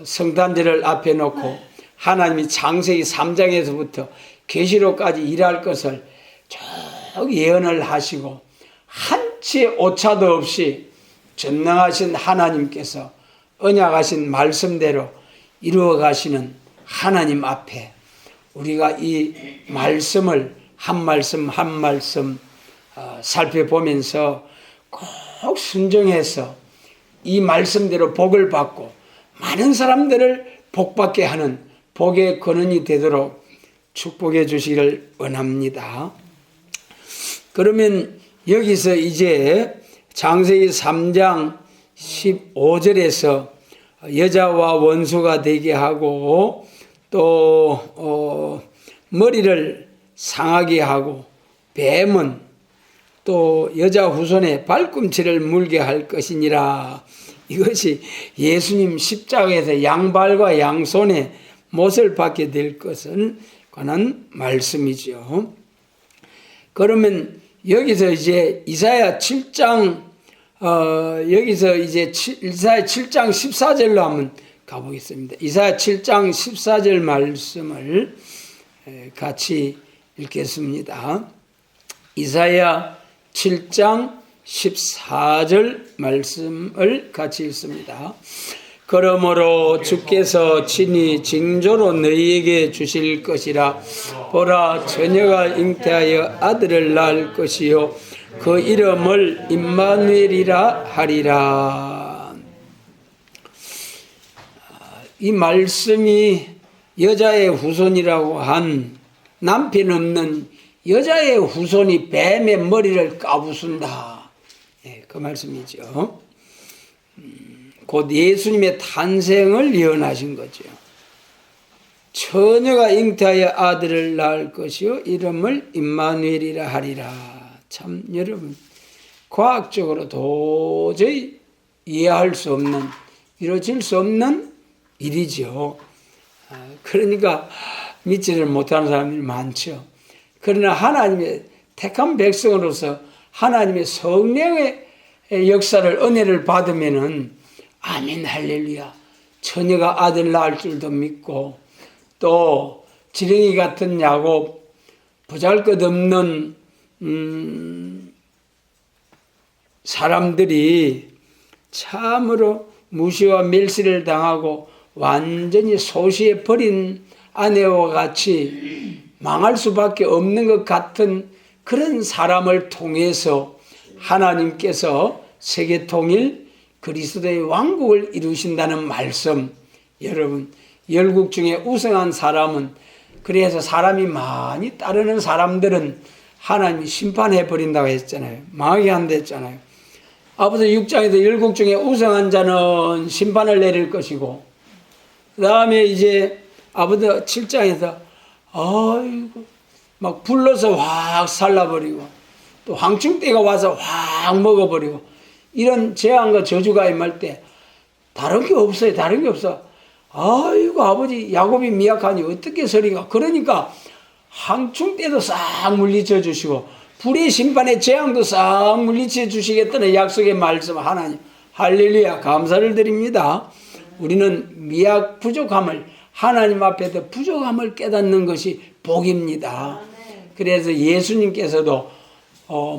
성탄절을 앞에 놓고 하나님이 창세기 3장에서부터 계시록까지 일할 것을 쭉 예언을 하시고 한치의 오차도 없이 전능하신 하나님께서 언약하신 말씀대로 이루어 가시는 하나님 앞에 우리가 이 말씀을 한 말씀 한 말씀 살펴보면서 꼭 순종해서 이 말씀대로 복을 받고 많은 사람들을 복받게 하는 복의 근원이 되도록 축복해 주시기를 원합니다. 그러면 여기서 이제 창세기 3장 15절에서 여자와 원수가 되게 하고 또 머리를 상하게 하고 뱀은 또 여자 후손의 발꿈치를 물게 할 것이니라. 이것이 예수님 십자가에서 양발과 양손에 못을 받게 될 것을 관한 말씀이죠. 그러면 여기서 이제 이사야 7장 여기서 이제 이사야 7장 14절로 한번 가보겠습니다. 이사야 7장 14절 말씀을 같이 읽겠습니다. 이사야 7장 14절 말씀을 같이 읽습니다. 그러므로 주께서 친히 징조로 너희에게 주실 것이라. 보라, 처녀가 잉태하여 아들을 낳을 것이요 그 이름을 임마누엘이라 하리라. 이 말씀이 여자의 후손이라고 한 남편 없는 여자의 후손이 뱀의 머리를 까부순다. 그 말씀이죠. 곧 예수님의 탄생을 예언하신 거죠. 처녀가 잉태하여 아들을 낳을 것이요 이름을 임마누엘이라 하리라. 참 여러분 과학적으로 도저히 이해할 수 없는 이루어질 수 없는 일이죠. 그러니까 믿지를 못하는 사람들이 많죠. 그러나 하나님의 택한 백성으로서 하나님의 성령의 역사를 은혜를 받으면은 아멘 할렐루야 처녀가 아들 낳을 줄도 믿고 또 지렁이 같은 야곱 보잘것없는 사람들이 참으로 무시와 멸시를 당하고 완전히 소시에 버린 아내와 같이 망할 수밖에 없는 것 같은 그런 사람을 통해서 하나님께서 세계 통일 그리스도의 왕국을 이루신다는 말씀. 여러분 열국 중에 우승한 사람은 그래서 사람이 많이 따르는 사람들은 하나님이 심판해버린다고 했잖아요. 망하게 한다 했잖아요. 아버지 6장에서 열국 중에 우승한 자는 심판을 내릴 것이고 그 다음에 이제 아버지 7장에서 아이고 막 불러서 확 살라버리고 또 황충대가 와서 확 먹어버리고 이런 재앙과 저주가 임할 때 다른 게 없어요. 다른 게 없어. 아이고 아버지 야곱이 미약하니 어떻게 서리가. 그러니까 황충대도 싹 물리쳐 주시고 불의 심판의 재앙도 싹 물리쳐 주시겠다는 약속의 말씀 하나님 할렐루야 감사를 드립니다. 우리는 미약 부족함을 하나님 앞에서 부족함을 깨닫는 것이 복입니다. 그래서 예수님께서도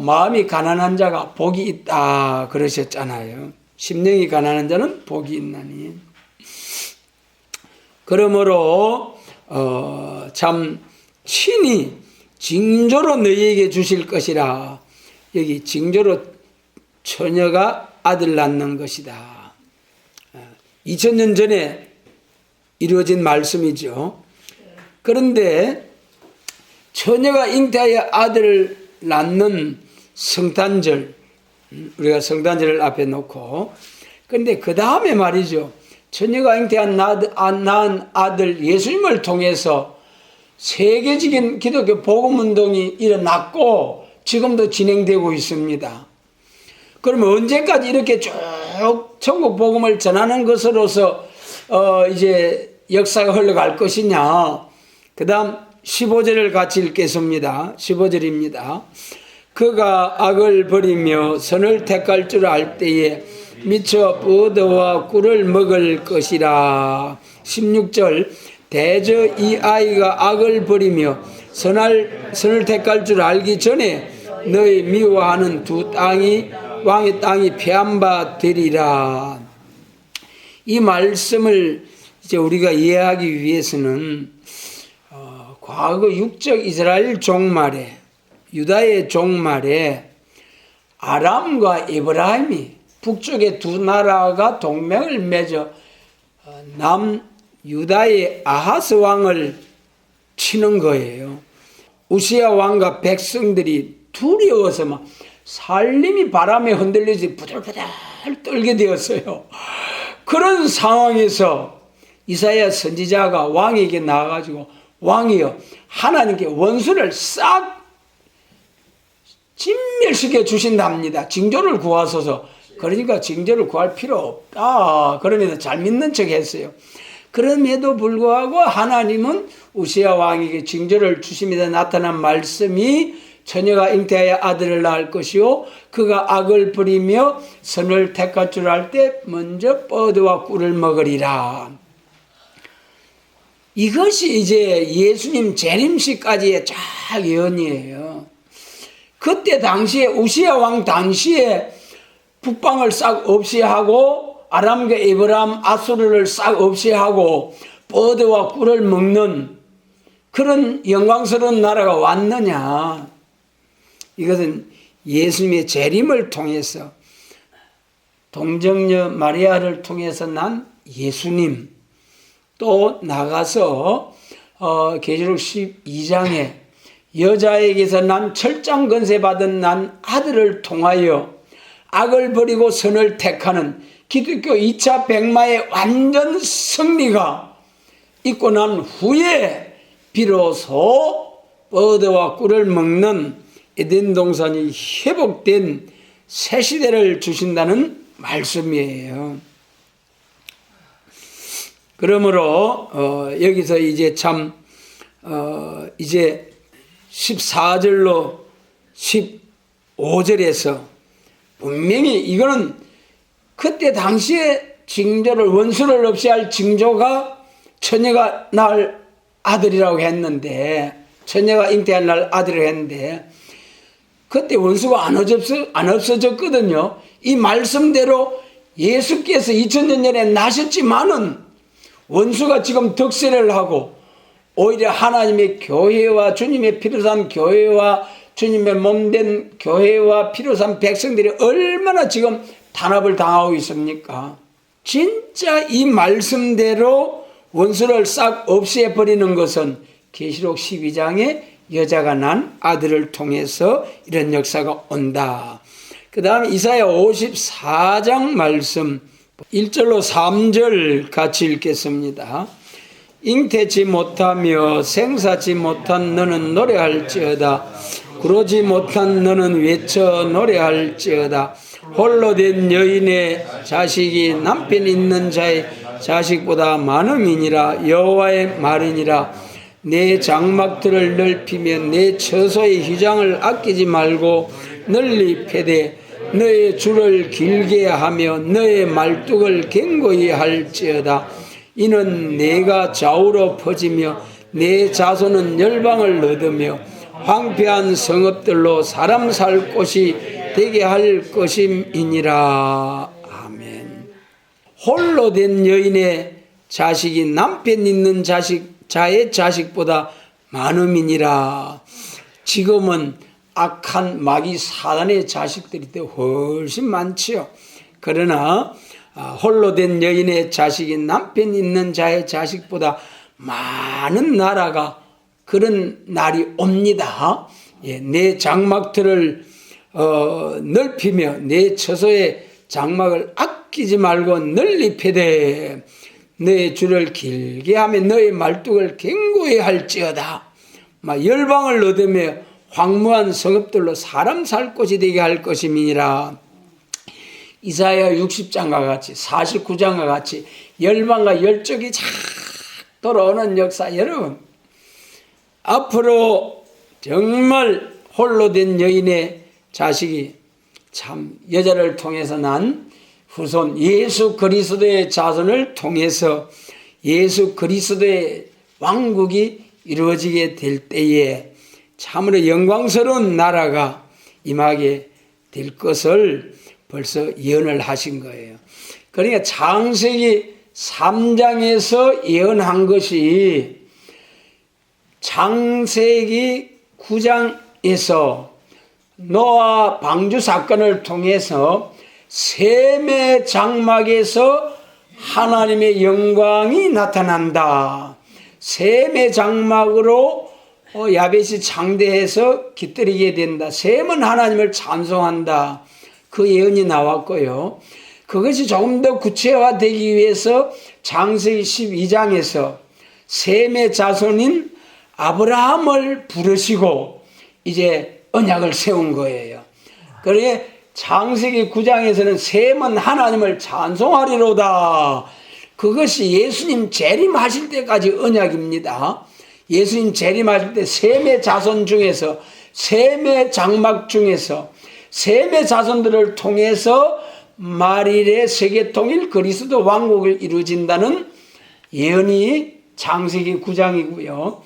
마음이 가난한 자가 복이 있다 그러셨잖아요. 심령이 가난한 자는 복이 있나니. 그러므로 참 친히 징조로 너희에게 주실 것이라. 여기 징조로 처녀가 아들 낳는 것이다. 2000년 전에 이루어진 말씀이죠. 그런데 처녀가 잉태하여 아들을 낳는 성탄절, 우리가 성탄절을 앞에 놓고 그런데 그 다음에 말이죠. 처녀가 잉태한 낳은 아들 예수님을 통해서 세계적인 기독교 복음운동이 일어났고 지금도 진행되고 있습니다. 그러면 언제까지 이렇게 쭉 천국 복음을 전하는 것으로서 이제 역사가 흘러갈 것이냐. 그 다음 15절을 같이 읽겠습니다. 15절입니다. 그가 악을 버리며 선을 택할 줄 알 때에 미쳐 뻗어와 꿀을 먹을 것이라. 16절 대저 이 아이가 악을 버리며 선을 택할 줄 알기 전에 너희 미워하는 두 땅이 왕의 땅이 패한바 되리라. 이 말씀을 이제 우리가 이해하기 위해서는 과거 육적 이스라엘 종말에 유다의 종말에 아람과 에브라임이 북쪽의 두 나라가 동맹을 맺어 남유다의 아하스 왕을 치는 거예요. 우시야 왕과 백성들이 두려워서 막 살림이 바람에 흔들리지 부들부들 떨게 되었어요. 그런 상황에서 이사야 선지자가 왕에게 나와가지고 왕이여 하나님께 원수를 싹 진멸시켜 주신답니다. 징조를 구하소서. 그러니까 징조를 구할 필요 없다. 그러면서 잘 믿는 척 했어요. 그럼에도 불구하고 하나님은 우시야 왕에게 징조를 주심에다 나타난 말씀이 처녀가 잉태하여 아들을 낳을 것이요 그가 악을 부리며 선을 택할 줄 알 때 먼저 뻗어와 꿀을 먹으리라. 이것이 이제 예수님 재림시까지의 쫙 예언이에요. 그때 당시에 우시야 왕 당시에 북방을 싹 없이 하고 아람과 에브람 아수르를 싹 없이 하고 뻗어와 꿀을 먹는 그런 영광스러운 나라가 왔느냐. 이것은 예수님의 재림을 통해서 동정녀 마리아를 통해서 난 예수님, 또 나가서 계시록 12장에 여자에게서 난 철장 건세 받은 난 아들을 통하여 악을 버리고 선을 택하는 기독교 2차 백마의 완전 승리가 있고 난 후에 비로소 뻗어와 꿀을 먹는 에덴 동산이 회복된 새 시대를 주신다는 말씀이에요. 그러므로 여기서 이제 참 이제 14절로 15절에서 분명히 이거는 그때 당시에 징조를 원수를 없이 할 징조가 처녀가 낳을 아들이라고 했는데 처녀가 잉태할 날 아들을 했는데 그때 원수가 안 없어졌거든요. 이 말씀대로 예수께서 2000년 전에 나셨지만은 원수가 지금 득세를 하고 오히려 하나님의 교회와 주님의 피로 산 교회와 주님의 몸된 교회와 피로 산 백성들이 얼마나 지금 탄압을 당하고 있습니까? 진짜 이 말씀대로 원수를 싹 없애버리는 것은 계시록 12장에 여자가 난 아들을 통해서 이런 역사가 온다. 그 다음에 이사야 54장 말씀 1절로 3절 같이 읽겠습니다. 잉태치 못하며 생사치 못한 너는 노래할지어다. 구르지 못한 너는 외쳐 노래할지어다. 홀로 된 여인의 자식이 남편 있는 자의 자식보다 많음이니라. 여호와의 말이니라. 내 장막들을 넓히며 내 처소의 휘장을 아끼지 말고 널리 패되 너의 줄을 길게 하며 너의 말뚝을 견고히 할지어다. 이는 내가 좌우로 퍼지며 내 자손은 열방을 얻으며 황폐한 성읍들로 사람 살 곳이 되게 할 것임이니라. 아멘. 홀로 된 여인의 자식이 남편 있는 자의 자식보다 많음이니라. 지금은 악한 마귀 사단의 자식들이 더 훨씬 많지요. 그러나 홀로 된 여인의 자식이 남편 있는 자의 자식보다 많은 나라가 그런 날이 옵니다. 내 장막들을 넓히며 내 처소의 장막을 아끼지 말고 널리 패되 너의 줄을 길게 하며 너의 말뚝을 견고히 할지어다. 열방을 얻으며 황무한 성읍들로 사람 살 곳이 되게 할 것임이니라. 이사야 60장과 같이 49장과 같이 열방과 열적이 쫙 돌아오는 역사. 여러분 앞으로 정말 홀로 된 여인의 자식이 참 여자를 통해서 난 후손 예수 그리스도의 자손을 통해서 예수 그리스도의 왕국이 이루어지게 될 때에 참으로 영광스러운 나라가 임하게 될 것을 벌써 예언을 하신 거예요. 그러니까 창세기 3장에서 예언한 것이 창세기 9장에서 노아 방주 사건을 통해서 셈의 장막에서 하나님의 영광이 나타난다. 셈의 장막으로 야벳이 창대해서 깃들이게 된다. 셈은 하나님을 찬송한다. 그 예언이 나왔고요. 그것이 조금 더 구체화되기 위해서 창세기 12장에서 셈의 자손인 아브라함을 부르시고 이제 언약을 세운 거예요. 그러니 창세기 9장에서는 셈은 하나님을 찬송하리로다. 그것이 예수님 재림하실 때까지 언약입니다. 예수님 재림하실 때 셈의 자손 중에서 셈의 장막 중에서 셈의 자손들을 통해서 만일의 세계통일 그리스도 왕국을 이루어진다는 예언이 창세기 9장이고요.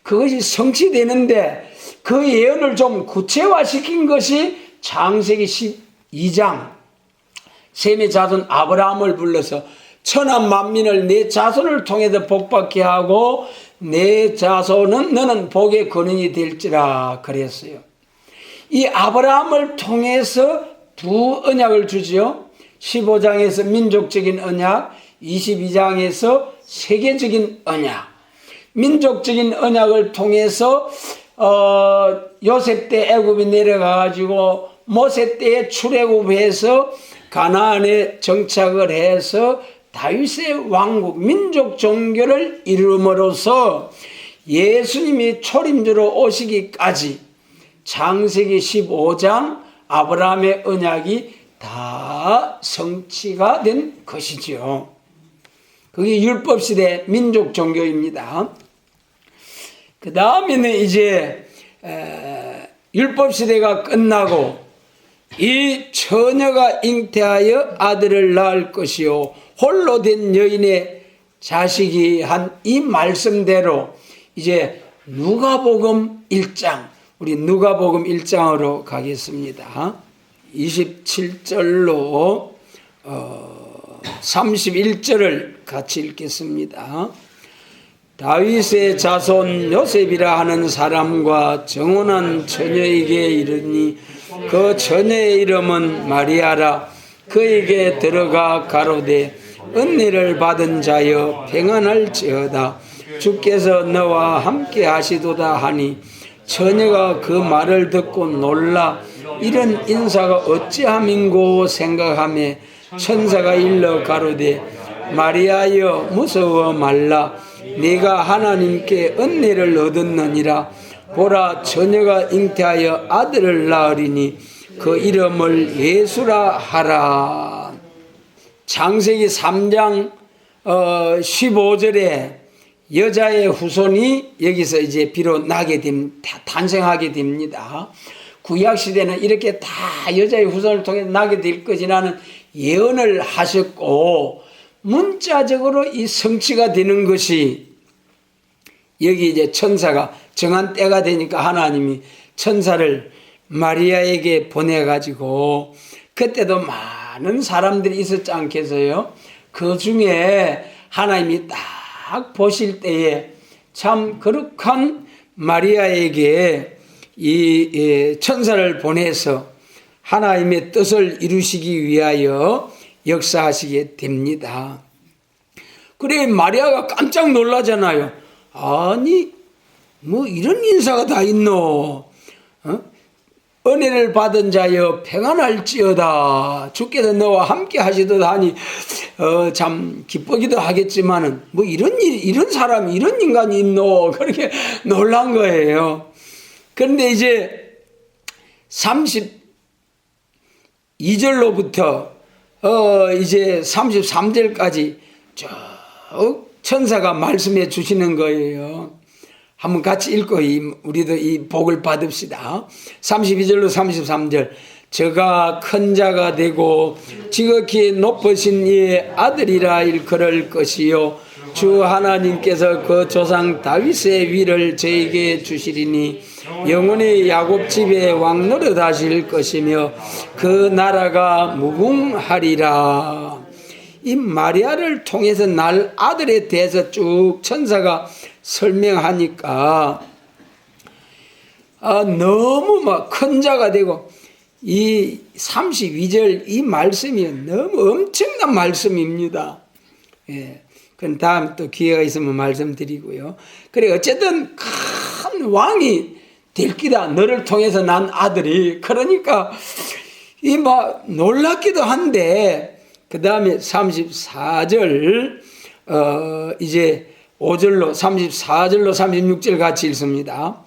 그것이 성취되는데 그 예언을 좀 구체화시킨 것이 창세기 12장 셈의 자손 아브라함을 불러서 천한 만민을 내 자손을 통해서 복받게 하고 내 자손은 너는 복의 근원이 될지라 그랬어요. 이 아브라함을 통해서 두 언약을 주지요. 15장에서 민족적인 언약, 22장에서 세계적인 언약. 민족적인 언약을 통해서 요셉 때 애굽에 내려가가지고 모세 때에 출애굽해서 가나안에 정착을 해서 다윗의 왕국, 민족 종교를 이룸으로써 예수님이 초림주로 오시기까지 창세기 15장 아브라함의 언약이 다 성취가 된 것이죠. 그게 율법시대 민족 종교입니다. 그 다음에는 이제 율법시대가 끝나고 이 처녀가 잉태하여 아들을 낳을 것이요 홀로 된 여인의 자식이 한 이 말씀대로 이제 누가복음 1장, 우리 누가복음 1장으로 가겠습니다. 27절로 31절을 같이 읽겠습니다. 다윗의 자손 요셉이라 하는 사람과 정혼한 처녀에게 이르니 그 처녀의 이름은 마리아라. 그에게 들어가 가로되 은혜를 받은 자여 평안할지어다. 주께서 너와 함께 하시도다 하니 처녀가 그 말을 듣고 놀라 이런 인사가 어찌함인고 생각하며 천사가 일러 가로되 마리아여 무서워 말라. 네가 하나님께 은혜를 얻었느니라. 보라 처녀가 잉태하여 아들을 낳으리니 그 이름을 예수라 하라. 창세기 3장 15절에 여자의 후손이 여기서 이제 비로 탄생하게 됩니다. 구약시대는 이렇게 다 여자의 후손을 통해 나게 될 것이라는 예언을 하셨고, 문자적으로 이 성취가 되는 것이 여기 이제 천사가 정한 때가 되니까 하나님이 천사를 마리아에게 보내가지고, 그때도 많은 사람들이 있었지 않겠어요? 그 중에 하나님이 딱 보실 때에 참 거룩한 마리아에게 이 천사를 보내서 하나님의 뜻을 이루시기 위하여 역사하시게 됩니다. 그래 마리아가 깜짝 놀라잖아요. 아니 뭐 이런 인사가 다 있노? 은혜를 받은 자여 평안할지어다. 주께서 너와 함께 하시도다 하니 참 기쁘기도 하겠지만은 뭐 이런 사람이 이런 인간이 있노? 그렇게 놀란 거예요. 그런데 이제 32절로부터 이제 33절까지 쭉 천사가 말씀해 주시는 거예요. 한번 같이 읽고 우리도 이 복을 받읍시다. 32절로 33절. 저가 큰 자가 되고 지극히 높으신 이의 아들이라 일컬을 것이요 주 하나님께서 그 조상 다윗의 위를 저에게 주시리니 영원히 야곱 집의 왕 노릇하실 것이며 그 나라가 무궁하리라. 이 마리아를 통해서 날 아들에 대해서 쭉 천사가 설명하니까 너무 막 큰 자가 되고 이 32절 이 말씀이 너무 엄청난 말씀입니다. 예. 그럼 다음 또 기회가 있으면 말씀드리고요. 그래 어쨌든 큰 왕이 될 기다. 너를 통해서 난 아들이. 그러니까 이 뭐 놀랍기도 한데 그 다음에 34절 이제 5절로 34절로 36절 같이 읽습니다.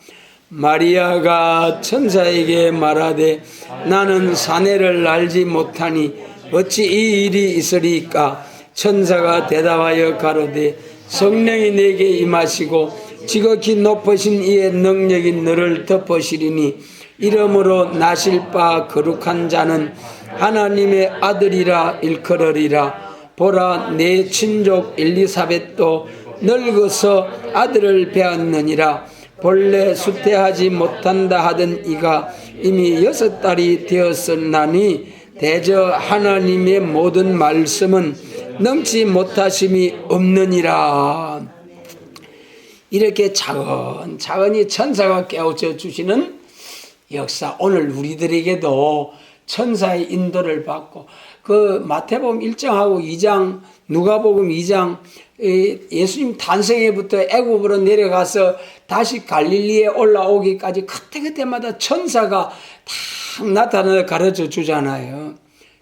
마리아가 천사에게 말하되 나는 사내를 알지 못하니 어찌 이 일이 있으리까. 천사가 대답하여 가로되 성령이 내게 임하시고 지극히 높으신 이의 능력이 너를 덮으시리니 이러므로 나실 바 거룩한 자는 하나님의 아들이라 일컬으리라. 보라 내 친족 엘리사벳도 늙어서 아들을 배었느니라. 본래 수태하지 못한다 하던 이가 이미 6달이 되었었나니 대저 하나님의 모든 말씀은 넘지 못하심이 없느니라. 이렇게 차근차근히 천사가 깨우쳐 주시는 역사, 오늘 우리들에게도 천사의 인도를 받고 그 마태복음 1장하고 2장 누가복음 2장 예수님 탄생에부터 애굽으로 내려가서 다시 갈릴리에 올라오기까지 그때그때마다 천사가 딱 나타나 가르쳐 주잖아요.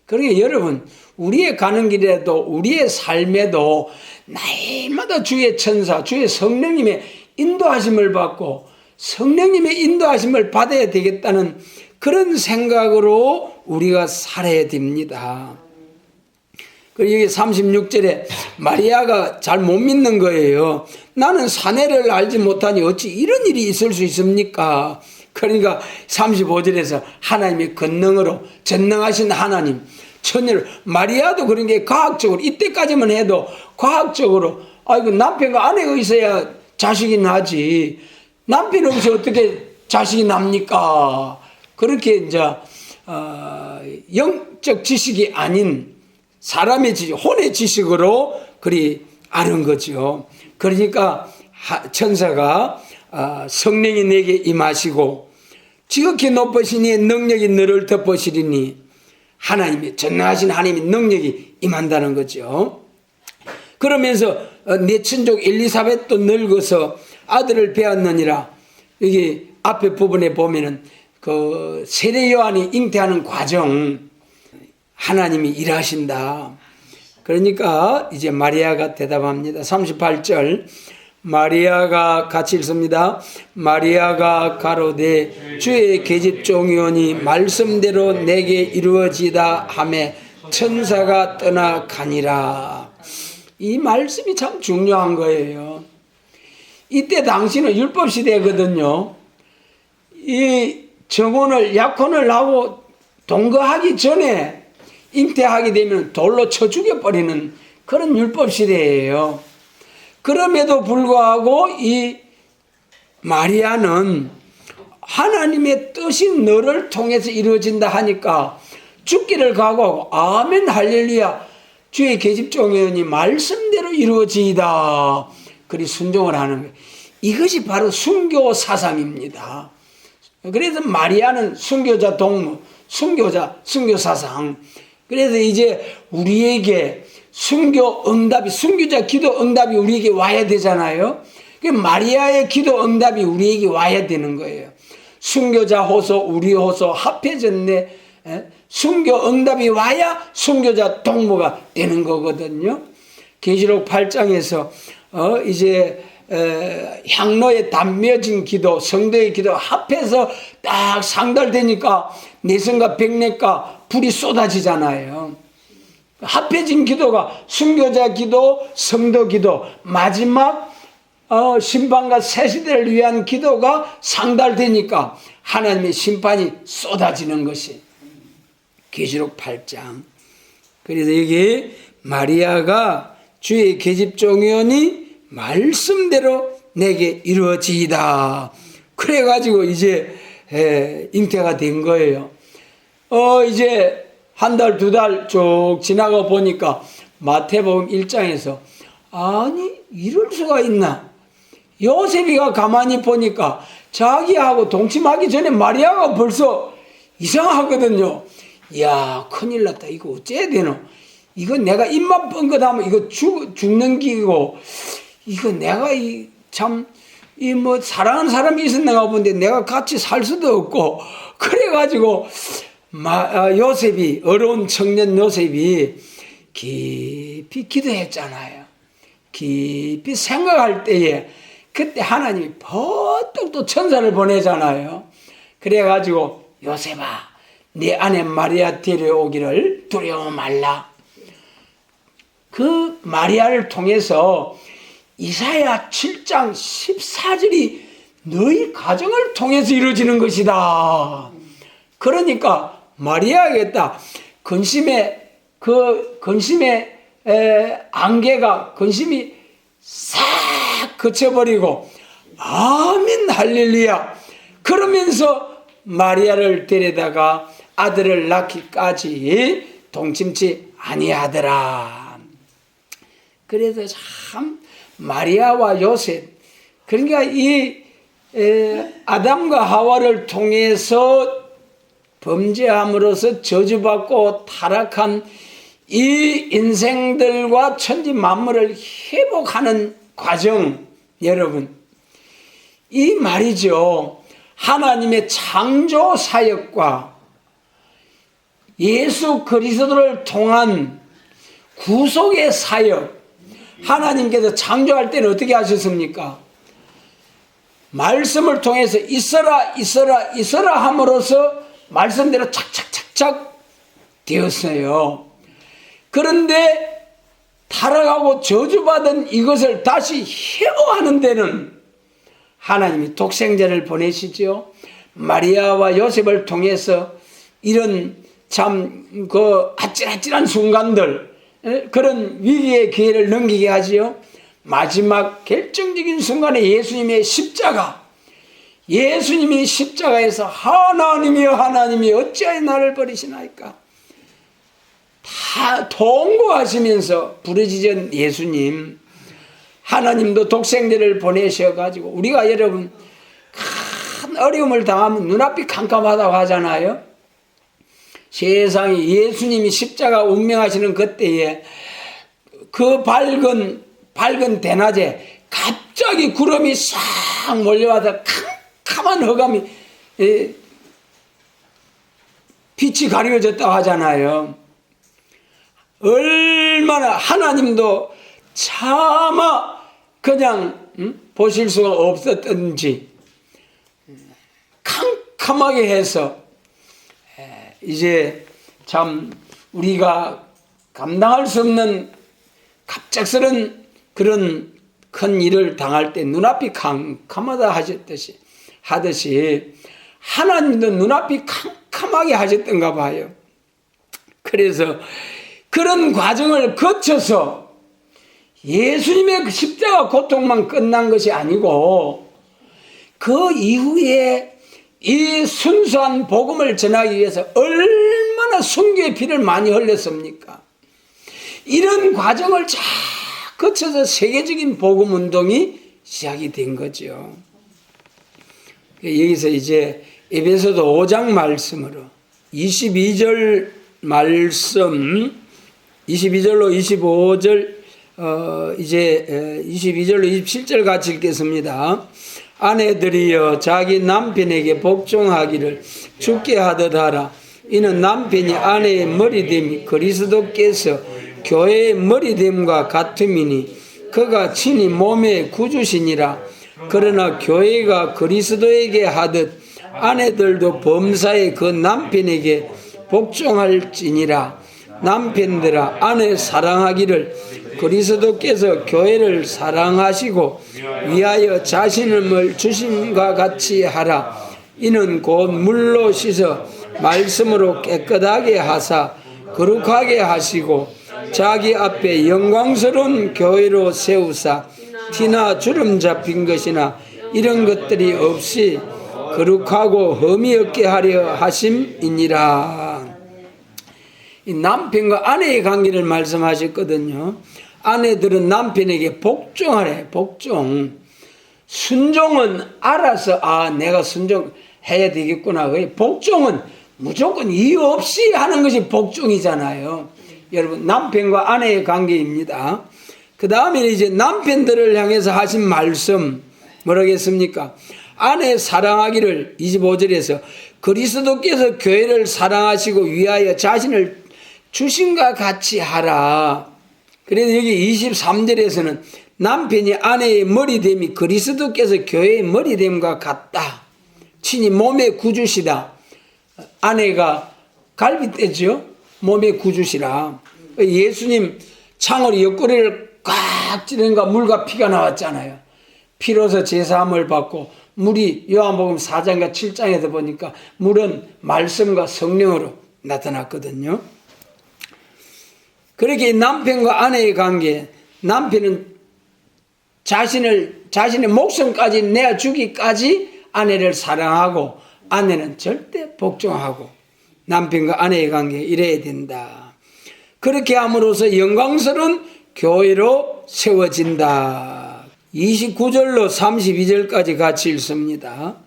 그러니까 여러분 우리의 가는 길에도 우리의 삶에도 날마다 주의 천사 주의 성령님의 인도하심을 받고 성령님의 인도하심을 받아야 되겠다는 그런 생각으로 우리가 살아야 됩니다. 그리고 여기 36절에 마리아가 잘 못 믿는 거예요. 나는 사내를 알지 못하니 어찌 이런 일이 있을 수 있습니까? 그러니까 35절에서 하나님의 권능으로 전능하신 하나님 천녀를 마리아도 그런 게 과학적으로 이때까지만 해도 과학적으로 아이고 남편과 아내가 있어야 자식이 나지 남편 없이 어떻게 자식이 납니까? 그렇게 이제 영적 지식이 아닌 사람의 지식, 혼의 지식으로 그리 아는 거죠. 그러니까 천사가 성령이 내게 임하시고 지극히 높으신 이의 능력이 너를 덮으시리니 하나님의 전능하신 하나님의 능력이 임한다는 거죠. 그러면서 내 친족 엘리사벳도 늙어서 아들을 배었느니라. 여기 앞에 부분에 보면은 그 세례 요한이 잉태하는 과정 하나님이 일하신다. 그러니까 이제 마리아가 대답합니다. 38절 마리아가 같이 읽습니다. 마리아가 가로되 주의 계집 종이오니 말씀대로 내게 이루어지다 하매 천사가 떠나가니라. 이 말씀이 참 중요한 거예요. 이때 당시는 율법 시대거든요. 이 정혼을 약혼을 하고 동거하기 전에 잉태하게 되면 돌로 쳐 죽여버리는 그런 율법 시대예요. 그럼에도 불구하고 이 마리아는 하나님의 뜻이 너를 통해서 이루어진다 하니까 죽기를 각오하고 아멘 할렐루야 주의 계집종이오니 말씀대로 이루어지이다. 그리 순종을 하는 거예요. 이것이 바로 순교 사상입니다. 그래서 마리아는 순교자 동무, 순교 사상. 그래서 이제 우리에게 순교 응답이, 순교자 기도 응답이 우리에게 와야 되잖아요. 마리아의 기도 응답이 우리에게 와야 되는 거예요. 순교자 호소, 우리 호소 합해졌네. 순교 응답이 와야 순교자 동무가 되는 거거든요. 계시록 8장에서 이제 향로에 담며진 기도, 성도의 기도 합해서 딱 상달되니까 내성과 백내과 불이 쏟아지잖아요. 합해진 기도가 순교자 기도, 성도 기도, 마지막 심판과 새 시대를 위한 기도가 상달되니까 하나님의 심판이 쏟아지는 것이. 계시록 8장. 그래서 여기 마리아가 주의 계집종이오니 말씀대로 내게 이루어지이다. 그래가지고 이제 잉태가 된 거예요. 이제 한 달, 두 달 쭉 지나가 보니까 마태복음 1장에서 아니 이럴 수가 있나? 요셉이가 가만히 보니까 자기하고 동침하기 전에 마리아가 벌써 이상하거든요. 야, 큰일 났다. 이거 어째야 되노? 이거 내가 입만 뻥긋하면 이거 죽는 기고, 이거 내가 뭐 사랑하는 사람이 있었나 본데 내가 같이 살 수도 없고, 그래가지고 요셉이, 어려운 청년 요셉이 깊이 기도했잖아요. 깊이 생각할 때에 그때 하나님이 버떡 또 천사를 보내잖아요. 그래가지고 요셉아, 네 아내 마리아 데려오기를 두려워 말라. 그 마리아를 통해서 이사야 7장 14절이 너희 가정을 통해서 이루어지는 것이다. 그러니까 마리아겠다. 근심의 안개가 근심이 싹 그쳐버리고 아멘 할렐루야 그러면서 마리아를 데려다가 아들을 낳기까지 동침치 아니하더라. 그래서 참 마리아와 요셉, 그러니까 이 아담과 하와를 통해서 범죄함으로써 저주받고 타락한 이 인생들과 천지 만물을 회복하는 과정, 여러분, 이 말이죠. 하나님의 창조 사역과 예수 그리스도를 통한 구속의 사역, 하나님께서 창조할 때는 어떻게 하셨습니까? 말씀을 통해서 있어라 있어라 있어라 함으로써 말씀대로 착착착착 되었어요. 그런데 타락하고 저주받은 이것을 다시 회복하는 데는 하나님이 독생자를 보내시죠. 마리아와 요셉을 통해서 이런 참 아찔아찔한 순간들, 그런 위기의 기회를 넘기게 하지요. 마지막 결정적인 순간에 예수님의 십자가에서 하나님이여 하나님이 어찌하여 나를 버리시나이까 다 통곡하시면서 부르짖은 예수님, 하나님도 독생자를 보내셔가지고 우리가 여러분 큰 어려움을 당하면 눈앞이 캄캄하다고 하잖아요. 세상에 예수님이 십자가 운명하시는 그때에 그 밝은 대낮에 갑자기 구름이 싹 몰려와서 캄캄한 흑암이 빛이 가려졌다고 하잖아요. 얼마나 하나님도 차마 그냥 보실 수가 없었던지 캄캄하게 해서 이제 참 우리가 감당할 수 없는 갑작스런 그런 큰 일을 당할 때 눈앞이 캄캄하다 하듯이 하나님도 눈앞이 캄캄하게 하셨던가 봐요. 그래서 그런 과정을 거쳐서 예수님의 그 십자가 고통만 끝난 것이 아니고 그 이후에 이 순수한 복음을 전하기 위해서 얼마나 순교의 피를 많이 흘렸습니까? 이런 과정을 쫙 거쳐서 세계적인 복음 운동이 시작이 된 거죠. 여기서 이제 에베소서 5장 말씀으로 22절 말씀, 22절로 25절, 이제 22절로 27절 같이 읽겠습니다. 아내들이여 자기 남편에게 복종하기를 주께 하듯 하라. 이는 남편이 아내의 머리됨이 그리스도께서 교회의 머리됨과 같음이니 그가 친히 몸의 구주시니라. 그러나 교회가 그리스도에게 하듯 아내들도 범사에 그 남편에게 복종할지니라. 남편들아 아내 사랑하기를 그리스도께서 교회를 사랑하시고 위하여 자신을 주심과 같이 하라. 이는 곧 물로 씻어 말씀으로 깨끗하게 하사 거룩하게 하시고 자기 앞에 영광스러운 교회로 세우사 티나 주름 잡힌 것이나 이런 것들이 없이 거룩하고 흠이 없게 하려 하심이니라. 이 남편과 아내의 관계를 말씀하셨거든요. 아내들은 남편에게 복종하래. 복종. 순종은 알아서 내가 순종해야 되겠구나. 복종은 무조건 이유 없이 하는 것이 복종이잖아요. 여러분, 남편과 아내의 관계입니다. 그 다음에 이제 남편들을 향해서 하신 말씀 뭐라겠습니까? 아내 사랑하기를 25절에서 그리스도께서 교회를 사랑하시고 위하여 자신을 주신과 같이 하라. 그래서 여기 23절에서는 남편이 아내의 머리됨이 그리스도께서 교회의 머리됨과 같다. 친히 몸의 구주시다. 아내가 갈빗대죠. 몸의 구주시라. 예수님 창으로 옆구리를 꽉 찌르니까 물과 피가 나왔잖아요. 피로서 제사함을 받고 물이 요한복음 4장과 7장에서 보니까 물은 말씀과 성령으로 나타났거든요. 그렇게 남편과 아내의 관계, 남편은 자신의 목숨까지 내어주기까지 아내를 사랑하고 아내는 절대 복종하고 남편과 아내의 관계 이래야 된다. 그렇게 함으로써 영광스러운 교회로 세워진다. 29절로 32절까지 같이 읽습니다.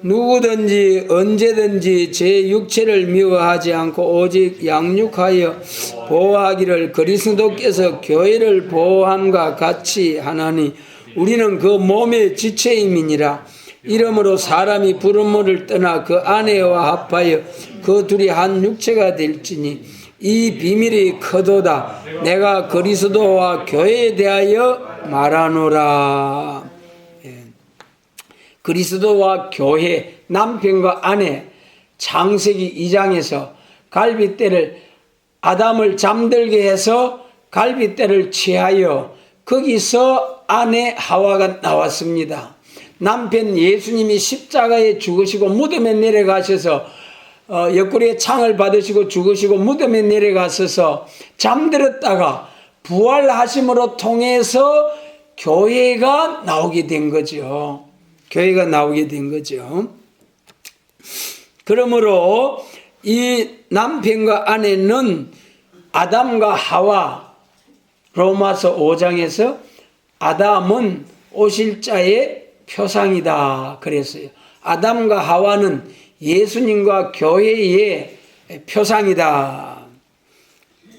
누구든지 언제든지 제 육체를 미워하지 않고 오직 양육하여 보호하기를 그리스도께서 교회를 보호함과 같이 하나니 우리는 그 몸의 지체임이니라. 이러므로 사람이 부르심을 떠나 그 아내와 합하여 그 둘이 한 육체가 될지니 이 비밀이 크도다. 내가 그리스도와 교회에 대하여 말하노라. 그리스도와 교회, 남편과 아내, 창세기 2장에서 갈빗대를 아담을 잠들게 해서 갈빗대를 취하여 거기서 아내 하와가 나왔습니다. 남편 예수님이 십자가에 죽으시고 무덤에 내려가셔서 옆구리에 창을 받으시고 죽으시고 무덤에 내려가셔서 잠들었다가 부활하심으로 통해서 교회가 나오게 된 거죠. 교회가 나오게 된 거죠. 그러므로 이 남편과 아내는 아담과 하와, 로마서 5장에서 아담은 오실 자의 표상이다 그랬어요. 아담과 하와는 예수님과 교회의 표상이다.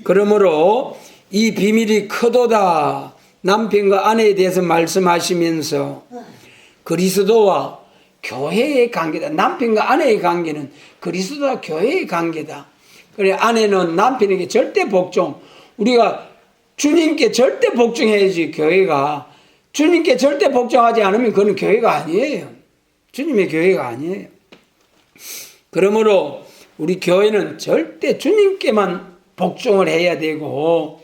그러므로 이 비밀이 크도다. 남편과 아내에 대해서 말씀하시면서 그리스도와 교회의 관계다. 남편과 아내의 관계는 그리스도와 교회의 관계다. 그래, 아내는 남편에게 절대 복종. 우리가 주님께 절대 복종해야지. 교회가 주님께 절대 복종하지 않으면 그건 교회가 아니에요. 주님의 교회가 아니에요. 그러므로 우리 교회는 절대 주님께만 복종을 해야 되고,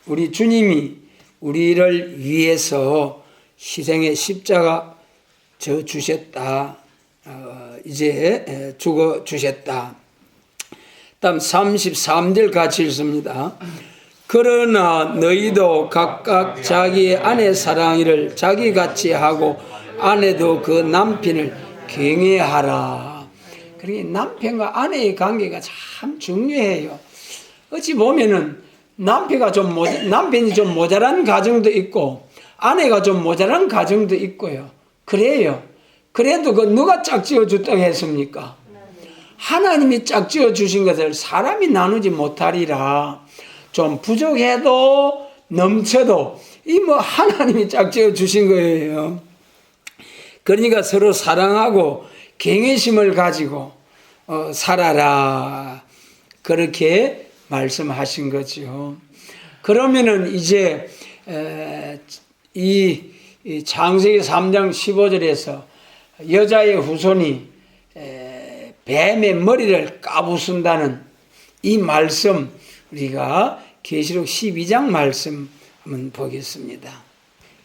우리 주님이 우리를 위해서 희생의 십자가 져 주셨다. 이제 죽어 주셨다. 다음 33절 같이 읽습니다. 그러나 너희도 각각 자기의 아내 사랑이를 자기같이 하고 아내도 그 남편을 경외하라. 그러니까 남편과 아내의 관계가 참 중요해요. 어찌 보면은 남편이 좀 모자란 가정도 있고 아내가 좀 모자란 가정도 있고요. 그래요. 그래도 그 누가 짝지어 줬다고 했습니까? 하나님이 짝지어 주신 것을 사람이 나누지 못하리라. 좀 부족해도 넘쳐도 이 하나님이 짝지어 주신 거예요. 그러니까 서로 사랑하고 경외심을 가지고 살아라. 그렇게 말씀하신 거죠. 그러면은 이제 이 창세기 3장 15절에서 여자의 후손이 뱀의 머리를 까부순다는 이 말씀, 우리가 계시록 12장 말씀 한번 보겠습니다.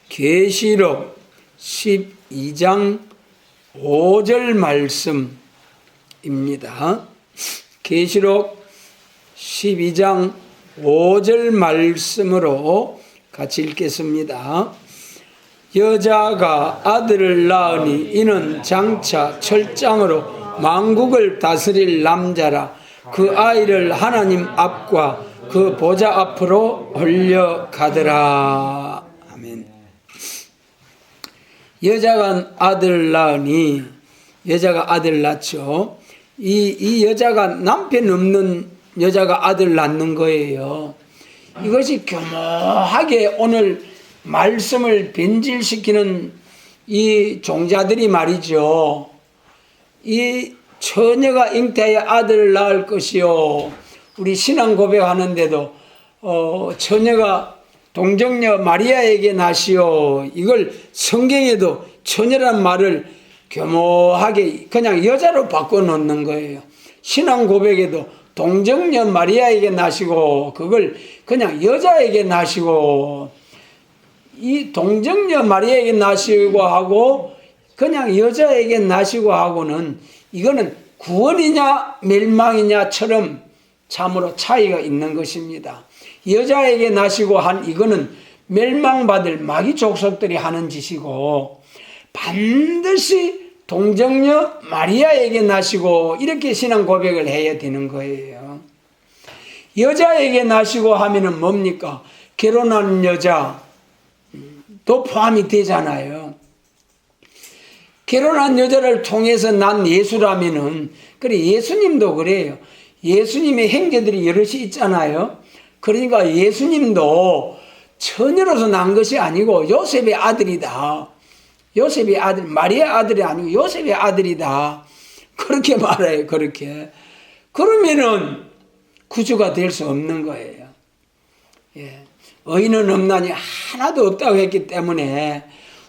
계시록 12장 5절 말씀입니다. 계시록 12장 5절 말씀으로 같이 읽겠습니다. 여자가 아들을 낳으니 이는 장차 철장으로 만국을 다스릴 남자라. 그 아이를 하나님 앞과 그 보좌 앞으로 올려가더라. 아멘. 여자가 아들을 낳으니, 여자가 아들을 낳죠. 이 여자가 남편 없는 여자가 아들 낳는 거예요. 이것이 교묘하게 오늘 말씀을 변질시키는 이 종자들이 말이죠. 이 처녀가 잉태하여 아들을 낳을 것이요. 우리 신앙 고백하는데도 처녀가 동정녀 마리아에게 낳으시오. 이걸 성경에도 처녀란 말을 교묘하게 그냥 여자로 바꿔놓는 거예요. 신앙 고백에도 동정녀 마리아에게 낳으시고 그걸 그냥 여자에게 낳으시고, 이 동정녀 마리아에게 낳으시고 하고 그냥 여자에게 낳으시고 하고는 이거는 구원이냐 멸망이냐처럼 참으로 차이가 있는 것입니다. 여자에게 낳으시고 한 이거는 멸망받을 마귀 족속들이 하는 짓이고, 반드시 동정녀 마리아에게 낳으시고 이렇게 신앙 고백을 해야 되는 거예요. 여자에게 낳으시고 하면은 뭡니까? 결혼한 여자도 포함이 되잖아요. 결혼한 여자를 통해서 난 예수라면은, 그래, 예수님도 그래요. 예수님의 형제들이 여럿이 있잖아요. 그러니까 예수님도 처녀로서 난 것이 아니고 요셉의 아들이다. 요셉의 아들, 마리아 아들이 아니고 요셉의 아들이다. 그렇게 말해요. 그렇게. 그러면은 구주가 될 수 없는 거예요. 예. 의인은 없나니 하나도 없다고 했기 때문에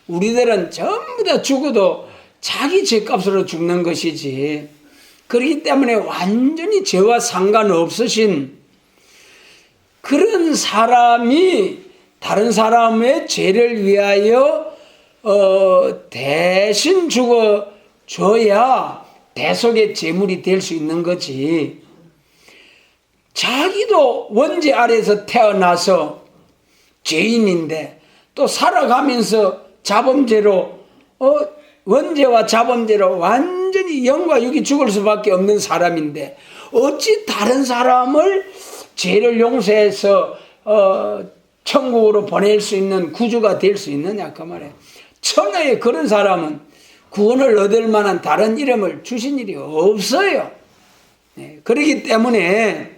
우리들은 전부 다 죽어도 자기 죄값으로 죽는 것이지, 그렇기 때문에 완전히 죄와 상관없으신 그런 사람이 다른 사람의 죄를 위하여 대신 죽어줘야 대속의 제물이 될 수 있는 거지. 자기도 원죄 아래에서 태어나서 죄인인데 또 살아가면서 자범죄로 원죄와 자범죄로 완전히 영과 육이 죽을 수밖에 없는 사람인데 어찌 다른 사람을 죄를 용서해서 천국으로 보낼 수 있는 구주가 될 수 있느냐 그 말이에요. 천하에 그런 사람은 구원을 얻을 만한 다른 이름을 주신 일이 없어요. 네, 그렇기 때문에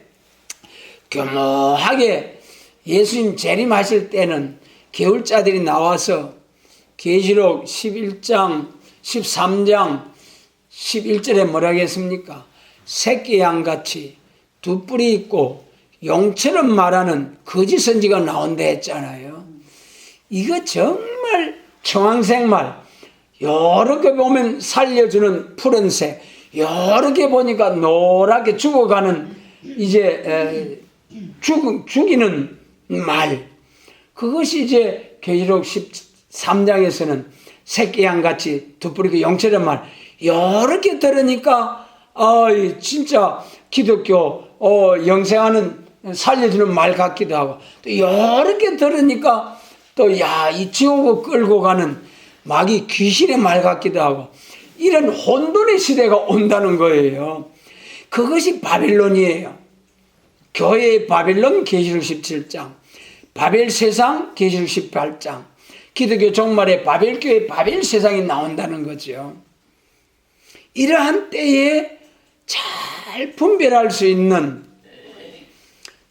교묘하게 예수님 재림하실 때는 계율자들이 나와서 계시록 11장 13장 11절에 뭐라 했습니까? 새끼 양같이 두 뿔이 있고 용처럼 말하는 거짓 선지가 나온다 했잖아요. 이거 정말 청황색말, 여러 개 보면 살려주는 푸른색, 여러 개 보니까 노랗게 죽어가는 이제 죽이는 말, 그것이 이제 계시록 13장에서는 새끼 양같이 두 뿔이 용처럼 말, 여러 개 들으니까 진짜 기독교 영생하는 살려주는 말 같기도 하고, 또 여러 개 들으니까 또 이 지옥을 끌고 가는 마귀 귀신의 말 같기도 하고, 이런 혼돈의 시대가 온다는 거예요. 그것이 바빌론이에요. 교회의 바빌론 계시록 17장, 바벨 세상 계시록 18장, 기독교 종말에 바벨교회 바벨 세상이 나온다는 거죠. 이러한 때에 잘 분별할 수 있는